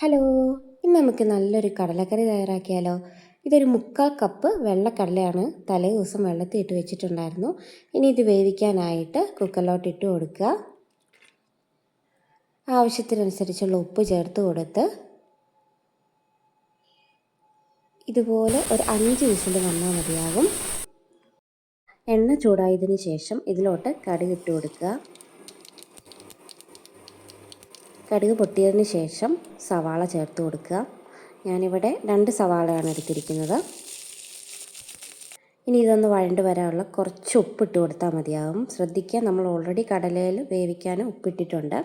Hello, ഇന്ന് നമുക്ക് നല്ലൊരു കടലക്കറി തയ്യാറാക്കിയാലോ? ഇതൊരു 3/4 കപ്പ് വെള്ളക്കടലയാണ് തലേ ദിവസം വെള്ളത്തിൽ ഇട്ട് വെച്ചിട്ടുണ്ടായിരുന്നു. ഇനി ഇത് വേവിക്കാനായിട്ട് കുക്കറിലോട്ട് ഇട്ട് കൊടുക്കുക. ആവശ്യത്തിനനുസരിച്ചുള്ള ഉപ്പ് ചേർത്ത് കൊടുത്ത് ഇതുപോലെ ഒരു 5 വിസിൽ വന്നാൽ മതിയാകും. എണ്ണ ചൂടായതിന് ശേഷം ഇതിലോട്ട് കടുക് ഇട്ട് കൊടുക്കുക. കടുക് പൊട്ടിയതിന് ശേഷം സവാള ചേർത്ത് കൊടുക്കുക. ഞാനിവിടെ 2 സവാളയാണ് എടുത്തിരിക്കുന്നത്. ഇനി ഇതൊന്ന് വഴണ്ട് വരാനുള്ള കുറച്ച് ഉപ്പിട്ട് കൊടുത്താൽ മതിയാകും. ശ്രദ്ധിക്കുക, നമ്മൾ ഓൾറെഡി കടലയിൽ വേവിക്കാൻ ഉപ്പിട്ടിട്ടുണ്ട്.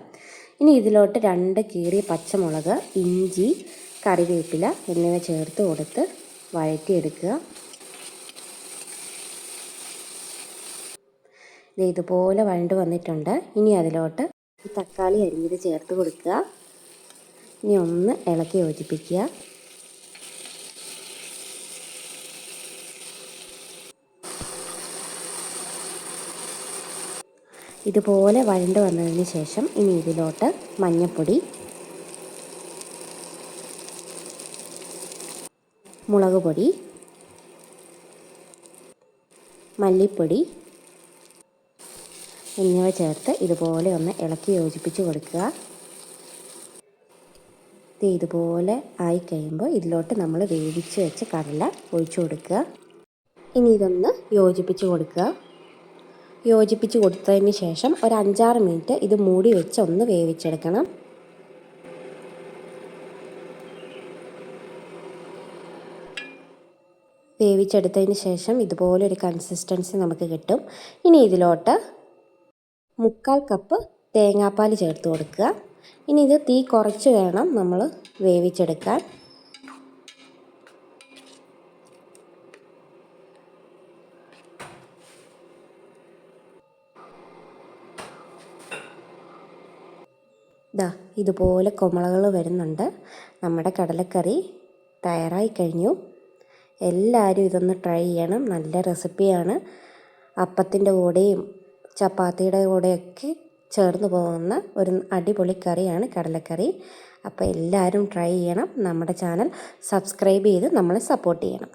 ഇനി ഇതിലോട്ട് 2 കീറിയ പച്ചമുളക്, ഇഞ്ചി, കറിവേപ്പില എന്നിവ ചേർത്ത് കൊടുത്ത് വഴറ്റിയെടുക്കുക. ഇതുപോലെ വഴണ്ട് വന്നിട്ടുണ്ട്. ഇനി അതിലോട്ട് തക്കാളി അരിഞ്ഞത് ചേർത്ത് കൊടുക്കുക. ഇനി ഒന്ന് ഇളക്കി യോജിപ്പിക്കുക. ഇതുപോലെ വഴണ്ട് വന്നതിന് ശേഷം ഇനി ഇതിലോട്ട് മഞ്ഞൾപ്പൊടി, മുളക് പൊടി, മല്ലിപ്പൊടി എന്നിവ ചേർത്ത് ഇതുപോലെ ഒന്ന് ഇളക്കി യോജിപ്പിച്ച് കൊടുക്കുക. ഇതുപോലെ ആയി കഴിയുമ്പോൾ ഇതിലോട്ട് നമ്മൾ വേവിച്ച് വെച്ച കടല ഒഴിച്ചു കൊടുക്കുക. ഇനി ഇതൊന്ന് യോജിപ്പിച്ച് കൊടുക്കുക. യോജിപ്പിച്ച് കൊടുത്തതിന് ശേഷം ഒരു 5-6 മിനിറ്റ് ഇത് മൂടി വെച്ച് ഒന്ന് വേവിച്ചെടുക്കണം. വേവിച്ചെടുത്തതിന് ശേഷം ഇതുപോലെ ഒരു കൺസിസ്റ്റൻസി നമുക്ക് കിട്ടും. ഇനി ഇതിലോട്ട് 3/4 കപ്പ് തേങ്ങാപ്പാൽ ചേർത്ത് കൊടുക്കുക. ഇനി ഇത് തീ കുറച്ച് വേണം നമ്മൾ വേവിച്ചെടുക്കാൻ. ഇതുപോലെ കുമളകൾ വരുന്നുണ്ട്. നമ്മുടെ കടലക്കറി തയ്യാറായി കഴിഞ്ഞു. എല്ലാവരും ഇതൊന്ന് ട്രൈ ചെയ്യണം. നല്ല റെസിപ്പിയാണ്. അപ്പത്തിൻ്റെ കൂടെയും ചപ്പാത്തിയുടെ കൂടെയൊക്കെ ചേർന്ന് പോകുന്ന ഒരു അടിപൊളി കറിയാണ് കടലക്കറി. അപ്പോൾ എല്ലാവരും ട്രൈ ചെയ്യണം. നമ്മുടെ ചാനൽ സബ്സ്ക്രൈബ് ചെയ്ത് നമ്മളെ സപ്പോർട്ട് ചെയ്യണം.